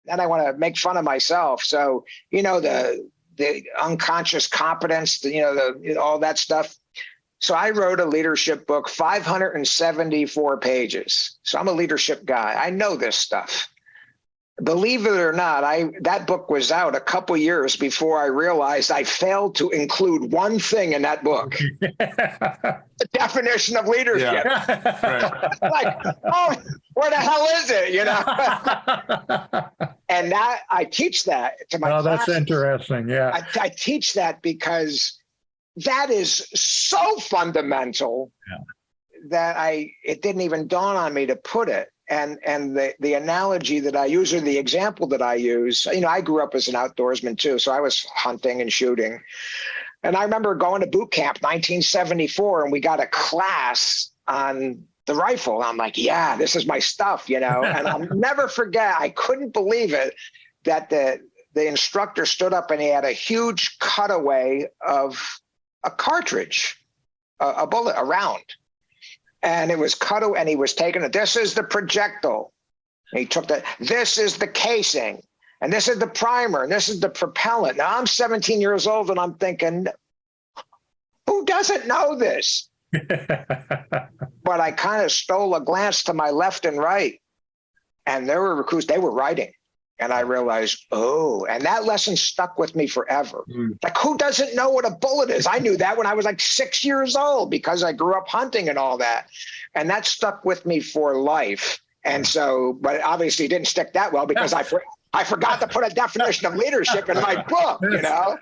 and I want to make fun of myself. So, you know, the unconscious competence, all that stuff. So I wrote a leadership book, 574 pages. So I'm a leadership guy. I know this stuff. Believe it or not, that book was out a couple years before I realized I failed to include one thing in that book. The definition of leadership. Yeah. Right. Like, oh, where the hell is it? You know? And that I teach that to my classes. That's interesting. Yeah. I teach that because that is so fundamental that it didn't even dawn on me to put it. And the analogy that I use, or the example that I use, you know, I grew up as an outdoorsman too. So I was hunting and shooting. And I remember going to boot camp 1974, and we got a class on the rifle. And I'm like, yeah, this is my stuff, you know. And I'll never forget, I couldn't believe it, that the instructor stood up and he had a huge cutaway of a cartridge, a bullet, a round. And it was cut away, and he was taking it. This is the projectile. And he took that. This is the casing, and this is the primer, and this is the propellant. Now I'm 17 years old, and I'm thinking, who doesn't know this? But I kind of stole a glance to my left and right, and there were recruits. They were writing, and I realized, oh, and that lesson stuck with me forever. Like, who doesn't know what a bullet is? I knew that when I was like 6 years old because I grew up hunting and all that. And that stuck with me for life. And so, but obviously it didn't stick that well because I forgot to put a definition of leadership in my book, you know?